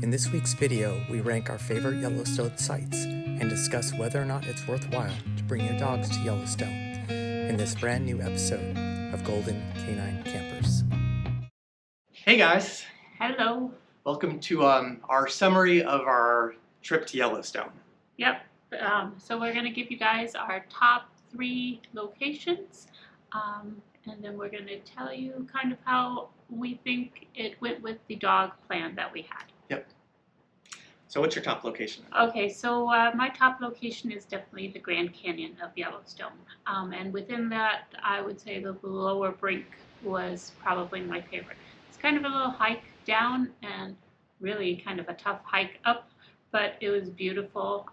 In this week's video, we rank our favorite Yellowstone sites and discuss whether or not it's worthwhile to bring your dogs to Yellowstone in this brand new episode of Golden Canine Campers. Hey guys! Hello. Welcome to our summary of our trip to Yellowstone. Yep. So we're going to give you guys our top 3 locations, and then we're going to tell you kind of how we think it went with the dog plan that we had. Yep. So what's your top location? Okay, so my top location is definitely the Grand Canyon of Yellowstone. And within that, I would say the lower brink was probably my favorite. It's kind of a little hike down and really kind of a tough hike up, but it was beautiful.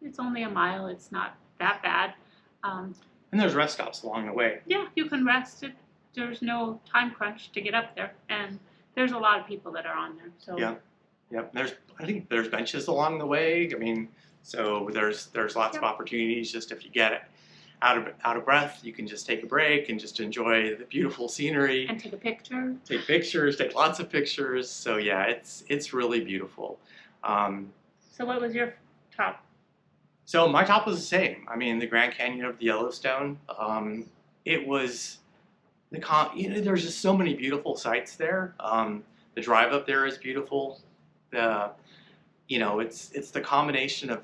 It's only a mile, it's not that bad. And there's rest stops along the way. Yeah, you can rest. There's no time crunch to get up there, and there's a lot of people that are on there. So yeah. I think there's benches along the way. I mean, so there's lots of opportunities. Just if you get out of breath, you can just take a break and just enjoy the beautiful scenery and take a picture. Take pictures. Take lots of pictures. So yeah, it's really beautiful. So what was your top? So my top was the same. I mean, the Grand Canyon of the Yellowstone. It was there's just so many beautiful sights there. The drive up there is beautiful. It's the combination of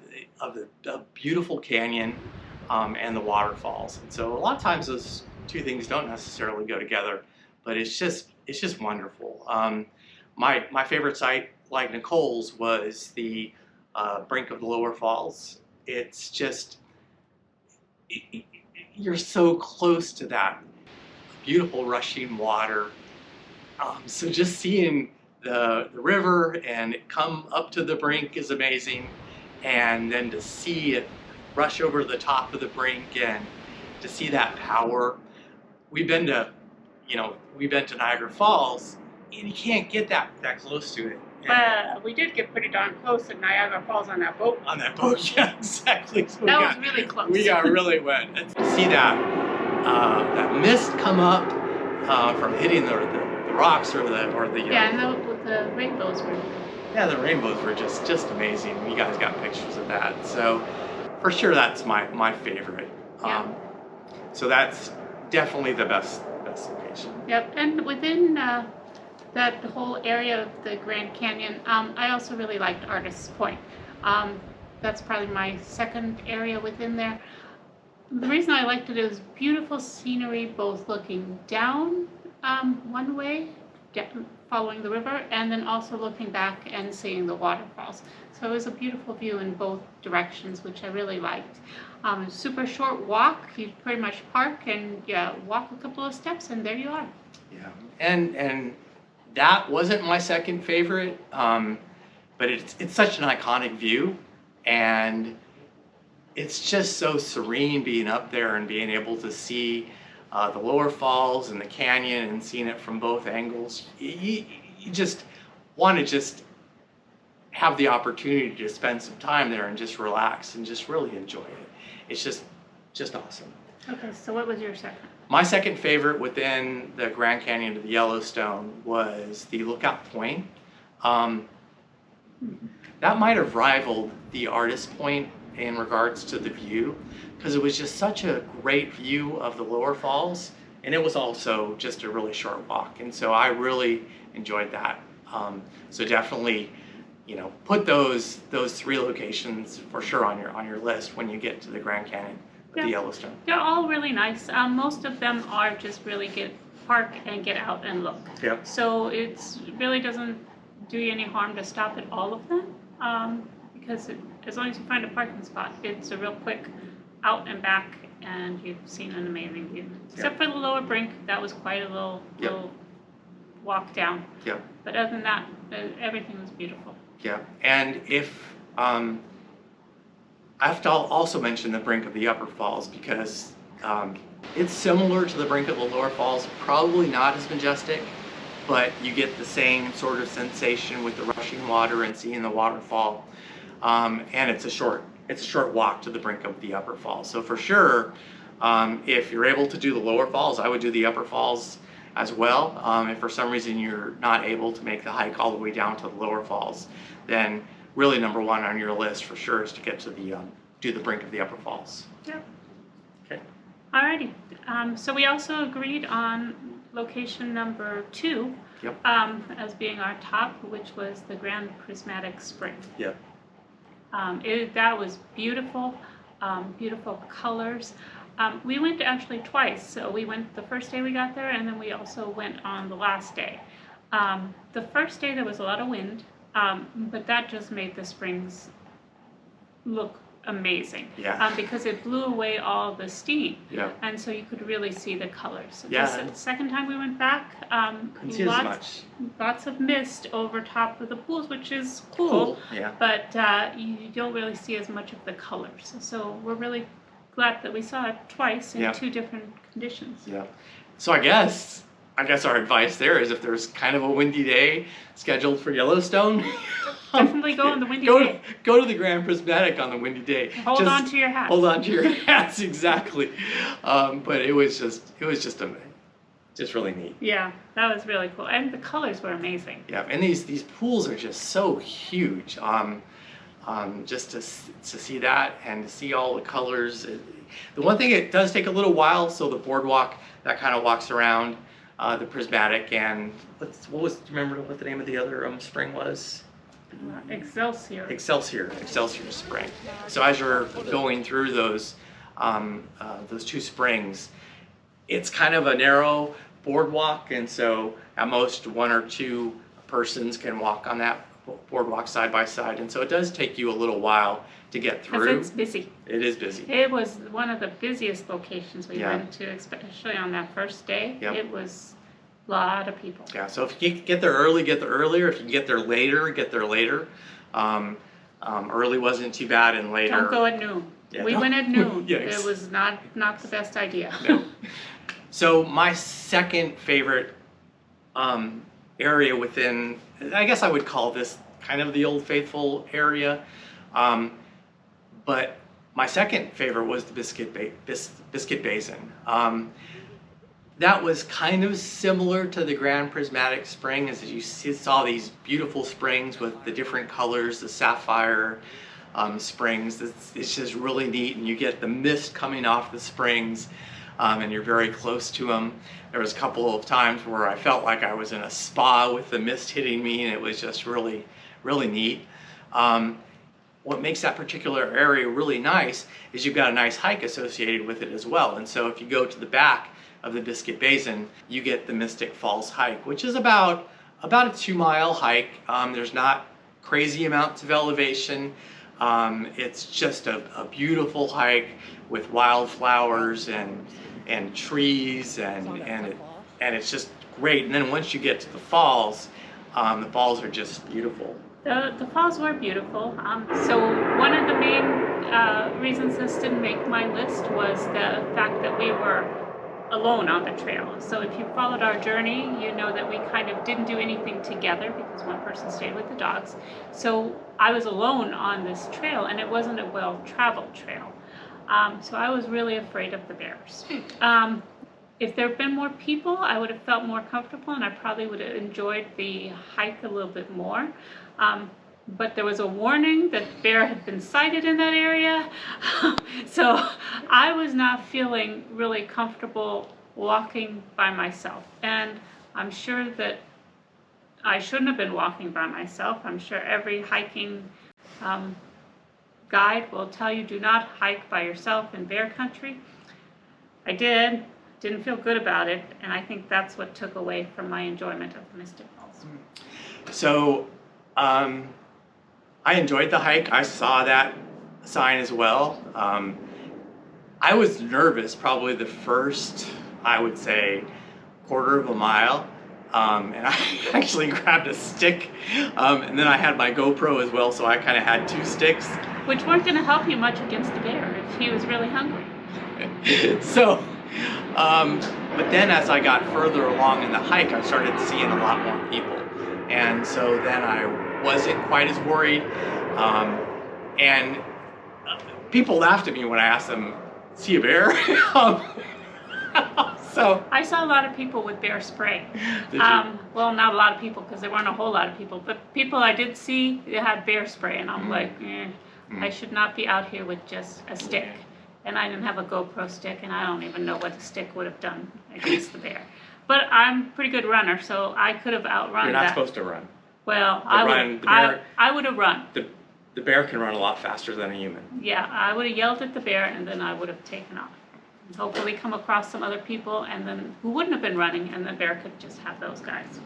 the beautiful canyon and the waterfalls. And so a lot of times those two things don't necessarily go together, but it's just wonderful. My favorite site, like Nicole's, was the brink of the lower falls. It's just you're so close to that beautiful rushing water. So just seeing the river and it come up to the brink is amazing, and then to see it rush over the top of the brink and to see that power. We've been to Niagara Falls, and you can't get that close to it. But we did get pretty darn close to Niagara Falls on that boat. On that boat, yeah, exactly. So that was really close. We got really wet. And to see that mist come up from hitting the rocks or the and the rainbows were. Yeah, the rainbows were just amazing. You guys got pictures of that. So for sure, that's my favorite. Yeah. So that's definitely the best location. Yep, and within that whole area of the Grand Canyon, I also really liked Artist's Point. That's probably my second area within there. The reason I liked it is beautiful scenery, both looking down one way, following the river, and then also looking back and seeing the waterfalls. So it was a beautiful view in both directions, which I really liked. Super short walk. You pretty much park and walk a couple of steps, and there you are. Yeah, and that wasn't my second favorite, but it's such an iconic view, and it's just so serene being up there and being able to see the lower falls and the canyon and seeing it from both angles. You just want to just have the opportunity to spend some time there and just relax and just really enjoy it. It's just awesome. Okay, so what was your second? My second favorite within the Grand Canyon of the Yellowstone was the Lookout Point. That might have rivaled the Artist's Point in regards to the view, because it was just such a great view of the lower falls, and it was also just a really short walk, and so I really enjoyed that. So definitely, put those 3 locations for sure on your list when you get to the Grand Canyon of the Yellowstone. They're all really nice. Most of them are just really park and get out and look. Yep. So it really doesn't do you any harm to stop at all of them, because as long as you find a parking spot, it's a real quick out and back, and you've seen an amazing view. Except for the lower brink, that was quite a little walk down. Yeah. But other than that, everything was beautiful. Yeah, and if I have to also mention the brink of the upper falls, because it's similar to the brink of the lower falls, probably not as majestic, but you get the same sort of sensation with the rushing water and seeing the waterfall. And it's a short walk to the brink of the upper falls. So for sure, if you're able to do the lower falls, I would do the upper falls as well. If for some reason you're not able to make the hike all the way down to the lower falls, then really number one on your list for sure is to get to the do the brink of the upper falls. Yep. Okay. Alrighty. So we also agreed on location number 2 Yep. as being our top, which was the Grand Prismatic Spring. Yep. That was beautiful, beautiful colors. We went actually twice. So we went the first day we got there, and then we also went on the last day. The first day there was a lot of wind, but that just made the springs look amazing. Yeah. Because it blew away all the steam. Yeah. And so you could really see the colors. Yeah. The second time we went back, Couldn't see as much. lots of mist over top of the pools, which is cool. Cool. Yeah. But you don't really see as much of the colors. So we're really glad that we saw it twice in Yeah. 2 different conditions. Yeah. So I guess our advice there is if there's kind of a windy day scheduled for Yellowstone, Definitely go on the windy day. go to the Grand Prismatic on the windy day. Hold on to your hats. Hold on to your hats, exactly. But it was just really neat. Yeah, that was really cool. And the colors were amazing. Yeah, and these pools are just so huge. Just to see that and to see all the colors. The one thing, it does take a little while, so the boardwalk that kind of walks around the Prismatic, and do you remember what the name of the other spring was? Excelsior. Excelsior Spring. So as you're going through those 2 springs, it's kind of a narrow boardwalk, and so at most 1 or 2 persons can walk on that boardwalk side by side, and so it does take you a little while to get through. Because it's busy. It is busy. It was one of the busiest locations we Yeah. went to, especially on that first day. Yep. It was a lot of people. Yeah, so if you can get there early, get there earlier. If you can get there later, get there later. Early wasn't too bad, and later. Don't go at noon. Yeah, We went at noon. Yes. It was not the best idea. No. So my second favorite area within, I guess I would call this kind of the Old Faithful area, but my second favorite was the Biscuit Basin. That was kind of similar to the Grand Prismatic Spring, as you saw these beautiful springs with the different colors, the sapphire springs. It's just really neat, and you get the mist coming off the springs, and you're very close to them. There was a couple of times where I felt like I was in a spa with the mist hitting me, and it was just really, really neat. What makes that particular area really nice is you've got a nice hike associated with it as well. And so if you go to the back of the Biscuit Basin, you get the Mystic Falls hike, which is about a 2-mile hike. There's not crazy amounts of elevation. It's just a beautiful hike with wildflowers and trees, and it's just great. And then once you get to the falls are just beautiful. The falls were beautiful. So one of the main reasons this didn't make my list was the fact that we were alone on the trail. So if you followed our journey, you know that we kind of didn't do anything together because one person stayed with the dogs. So I was alone on this trail, and it wasn't a well-traveled trail. So I was really afraid of the bears. If there had been more people, I would have felt more comfortable, and I probably would have enjoyed the hike a little bit more. But there was a warning that bear had been sighted in that area. So I was not feeling really comfortable walking by myself. And I'm sure that I shouldn't have been walking by myself. I'm sure every hiking guide will tell you do not hike by yourself in bear country. I didn't feel good about it, and I think that's what took away from my enjoyment of the Mystic Falls. So I enjoyed the hike. I saw that sign as well. I was nervous probably the first, I would say, quarter of a mile. And I actually grabbed a stick, and then I had my GoPro as well, so I kind of had 2 sticks. Which weren't going to help you much against the bear if he was really hungry. So, but then as I got further along in the hike, I started seeing a lot more people. And so then I wasn't quite as worried. And people laughed at me when I asked them, see a bear? So I saw a lot of people with bear spray. Did you? Well, not a lot of people because there weren't a whole lot of people, but people I did see, they had bear spray, and I'm like, I should not be out here with just a stick. And I didn't have a GoPro stick, and I don't even know what the stick would have done against the bear. But I'm a pretty good runner, so I could have outrun that. You're not supposed to run. Well, I would have run. The bear can run a lot faster than a human. Yeah, I would have yelled at the bear, and then I would have taken off. And hopefully come across some other people, and then who wouldn't have been running, and the bear could just have those guys.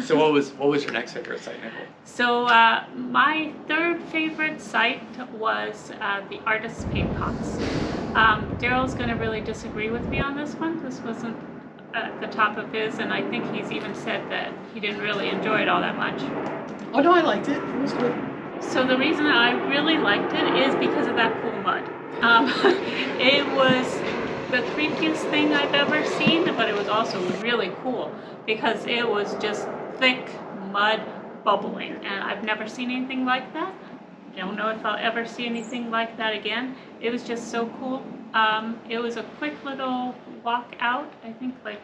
So what was your next favorite site, Nicole? So my third favorite site was the artist's paint pots. Daryl's going to really disagree with me on this one. This wasn't at the top of his, and I think he's even said that he didn't really enjoy it all that much. Oh no, I liked it. It was good. So the reason I really liked it is because of that cool mud. It was the creepiest thing I've ever seen, but it was also really cool because it was just thick mud bubbling, and I've never seen anything like that. I don't know if I'll ever see anything like that again. It was just so cool. It was a quick little walk out, I think like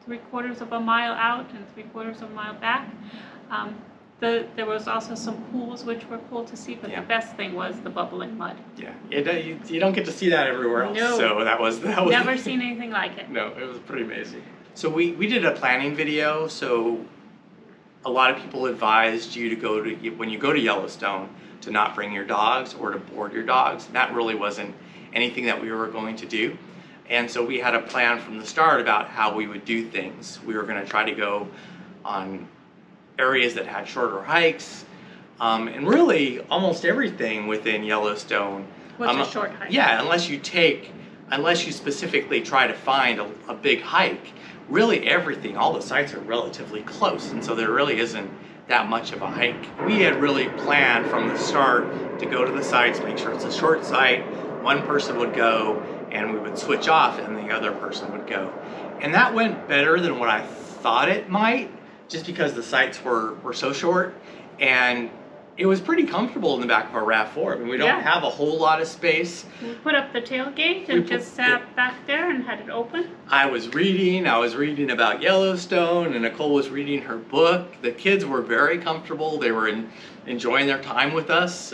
3/4 of a mile out and 3/4 of a mile back. There was also some pools which were cool to see, but the best thing was the bubbling mud. Yeah, you don't get to see that everywhere else. No. So that was Never seen anything like it. No, it was pretty amazing. So we did a planning video. So a lot of people advised you to when you go to Yellowstone to not bring your dogs or to board your dogs. And that really wasn't anything that we were going to do. And so we had a plan from the start about how we would do things. We were going to try to go on areas that had shorter hikes, and really almost everything within Yellowstone was a short hike. Yeah, unless you specifically try to find a big hike, really everything, all the sites are relatively close, and so there really isn't that much of a hike. We had really planned from the start to go to the sites, make sure it's a short site, one person would go, and we would switch off and the other person would go. And that went better than what I thought it might, just because the sites were so short, and it was pretty comfortable in the back of our RAV4. I mean, we don't have a whole lot of space. We put up the tailgate and just sat back there and had it open. I was reading about Yellowstone, and Nicole was reading her book. The kids were very comfortable. They were enjoying their time with us.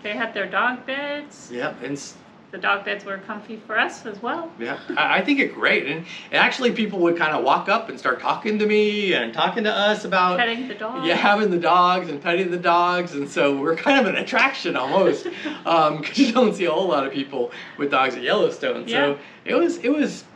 They had their dog beds. Yep, and the dog beds were comfy for us as well. Yeah, I think it's great. And actually people would kind of walk up and start talking to me and talking to us about petting the dogs. Yeah, having the dogs and petting the dogs. And so we're kind of an attraction almost, because you don't see a whole lot of people with dogs at Yellowstone. So it was,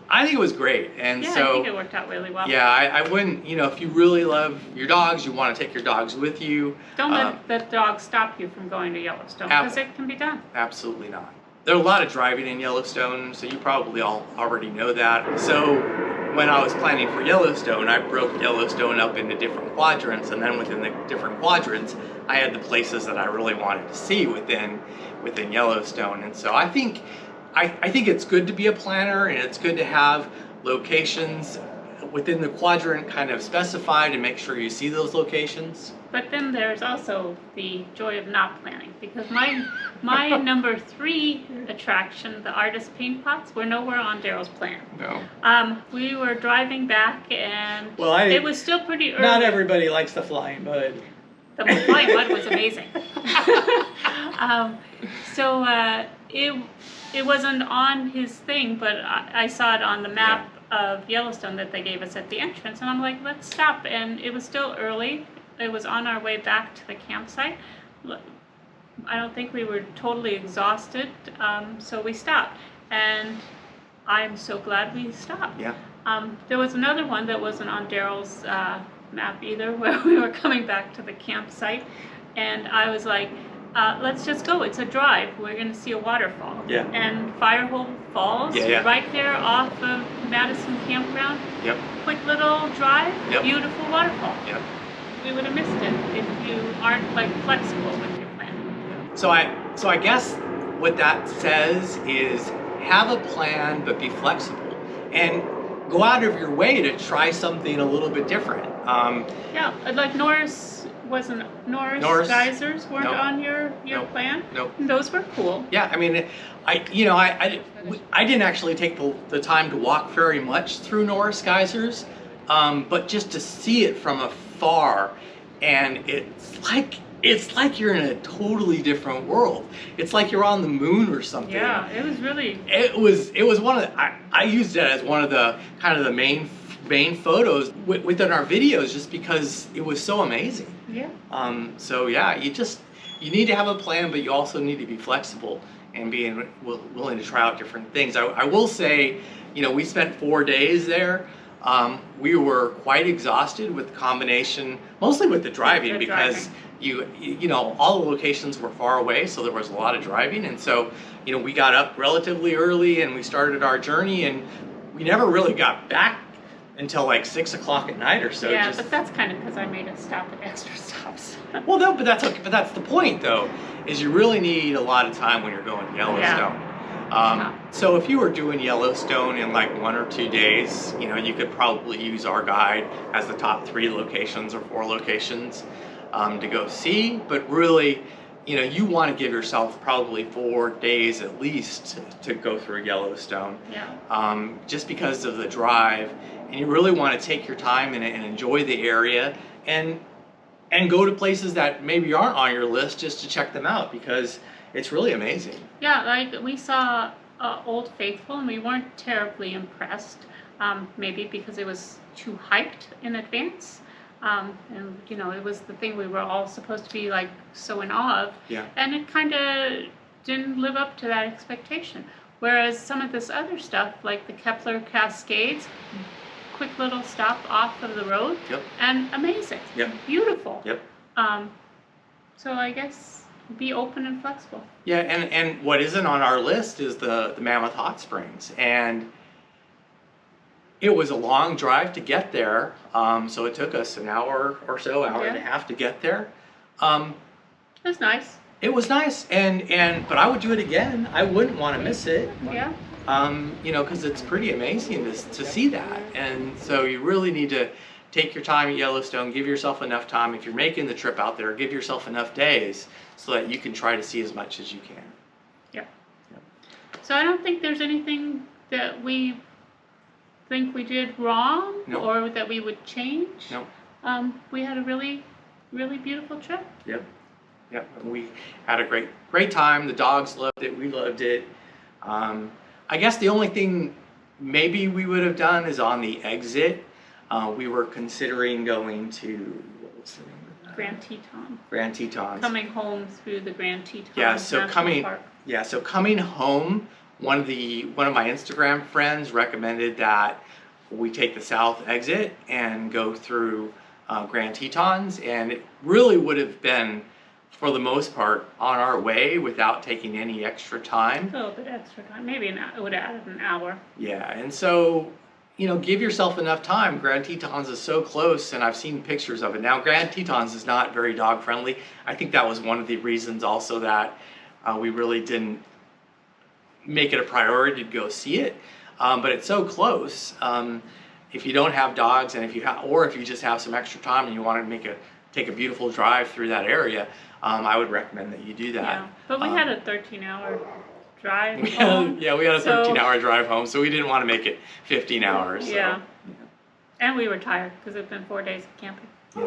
I think it was great. And yeah, so I think it worked out really well. Yeah, I wouldn't, if you really love your dogs, you want to take your dogs with you. Don't let the dogs stop you from going to Yellowstone, because it can be done. Absolutely not. There are a lot of driving in Yellowstone, so you probably all already know that. So when I was planning for Yellowstone, I broke Yellowstone up into different quadrants, and then within the different quadrants, I had the places that I really wanted to see within Yellowstone. And so I think it's good to be a planner, and it's good to have locations within the quadrant kind of specified and make sure you see those locations. But then there's also the joy of not planning, because my number 3 attraction, the artist paint pots, were nowhere on Daryl's plan. No. We were driving back, and it was still pretty early. Not everybody likes the flying mud. The flying mud was amazing. It wasn't on his thing, but I saw it on the map of Yellowstone that they gave us at the entrance, and I'm like, let's stop. And it was still early. It was on our way back to the campsite. I don't think we were totally exhausted, so we stopped. And I'm so glad we stopped. Yeah. There was another one that wasn't on Daryl's map either, where we were coming back to the campsite, and I was like, let's just go. It's a drive. We're going to see a waterfall. Yeah. And Firehole Falls, right there off of Madison Campground. Yep. Quick little drive, Yep. Beautiful waterfall. Yep. We would have missed it if you aren't flexible with your plan. So I guess what that says is have a plan, but be flexible, and go out of your way to try something a little bit different. Yeah, like Norris wasn't Norris Norris? geysers weren't Nope. on your Nope. plan? Nope. Those were cool. Yeah, I mean, I didn't actually take the time to walk very much through Norris geysers, but just to see it from afar, and it's like you're in a totally different world. It's like you're on the moon or something. Yeah, it was really. It was one of the, I used it as one of the kind of the main photos within our videos, just because it was so amazing. Yeah. So yeah, you need to have a plan, but you also need to be flexible and being willing to try out different things. I will say, we spent 4 days there. We were quite exhausted with the combination, mostly with the driving, because all the locations were far away, so there was a lot of driving. And so, we got up relatively early and we started our journey, and we never really got back until like 6 o'clock at night or so. Yeah, but that's kind of because I made us stop at extra stops. Well, no, but that's okay. But that's the point, though, is you really need a lot of time when you're going to Yellowstone. So if you were doing Yellowstone in like 1 or 2 days, you could probably use our guide as the top 3 locations or 4 locations to go see. But really, you want to give yourself probably 4 days at least to go through Yellowstone. Yeah. Just because of the drive, and you really want to take your time and enjoy the area, and go to places that maybe aren't on your list just to check them out, because it's really amazing. Yeah, like we saw Old Faithful and we weren't terribly impressed, maybe because it was too hyped in advance. And it was the thing we were all supposed to be like so in awe of. Yeah. And it kind of didn't live up to that expectation. Whereas some of this other stuff, like the Kepler Cascades, quick little stop off of the road, Yep. and amazing. Yep. Beautiful. Yep. So I guess be open and flexible. Yeah, and what isn't on our list is the Mammoth Hot Springs, and it was a long drive to get there. So it took us an hour or so, hour and a half to get there. It was nice. It was nice, but I would do it again. I wouldn't want to miss it. Yeah. Because it's pretty amazing to see that. And so you really need to take your time at Yellowstone, give yourself enough time. If you're making the trip out there, give yourself enough days so that you can try to see as much as you can. Yep. So I don't think there's anything that we think we did wrong or that we would change. No. We had a really, really beautiful trip. Yep. We had a great time. The dogs loved it. We loved it. I guess the only thing maybe we would have done is on the exit. We were considering going to, what was the name of that? Grand Tetons. Grand Tetons. Coming home through the Grand Tetons. Yeah, so National Park. coming home, one of my Instagram friends recommended that we take the south exit and go through Grand Tetons, and it really would have been, for the most part, on our way without taking any extra time. A little bit extra time. Maybe it would have added an hour. Yeah, and so, give yourself enough time. Grand Tetons is so close, and I've seen pictures of it. Now, Grand Tetons is not very dog friendly. I think that was one of the reasons also that we really didn't make it a priority to go see it. But it's so close. If you don't have dogs, and if you just have some extra time and you want to take a beautiful drive through that area, I would recommend that you do that. Yeah, but we had a 13-hour drive we home. had a 13-hour drive home, so we didn't want to make it 15 hours. So. Yeah. And we were tired because it's been 4 days of camping. Yeah.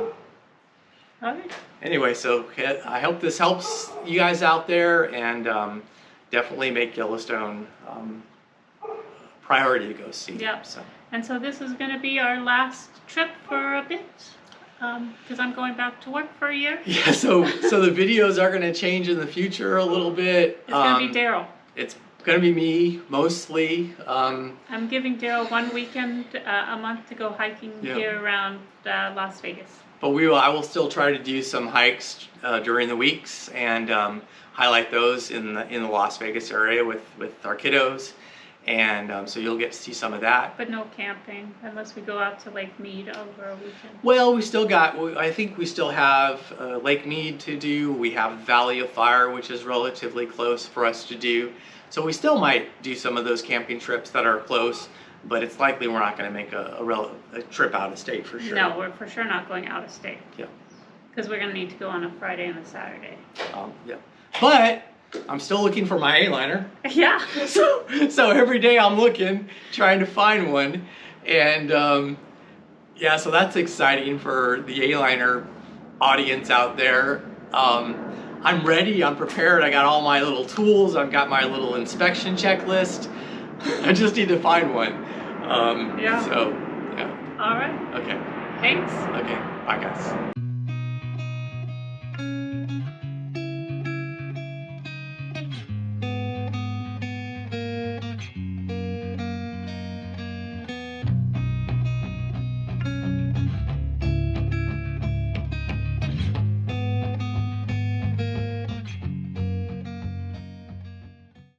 All right. Anyway, so I hope this helps you guys out there, and definitely make Yellowstone priority to go see. Yep. So. And so this is going to be our last trip for a bit, because I'm going back to work for a year. Yeah, so the videos are going to change in the future a little bit. It's going to be Daryl. It's going to be me, mostly. I'm giving Daryl 1 weekend a month to go hiking here around Las Vegas. But I will still try to do some hikes during the weeks and highlight those in the Las Vegas area with our kiddos. And so you'll get to see some of that. But no camping, unless we go out to Lake Mead over a weekend. Well, I think we still have Lake Mead to do. We have Valley of Fire, which is relatively close for us to do. So we still might do some of those camping trips that are close, but it's likely we're not going to make a trip out of state for sure. No, we're for sure not going out of state. Yeah. because we're gonna need to go on a Friday and a Saturday. Yeah. But I'm still looking for my A-liner. Yeah. So every day I'm looking, trying to find one. And yeah, so that's exciting for the A-liner audience out there. I'm ready, I'm prepared, I got all my little tools, I've got my little inspection checklist. I just need to find one. Yeah. So, yeah. All right. Okay. Thanks. Okay. Bye, guys.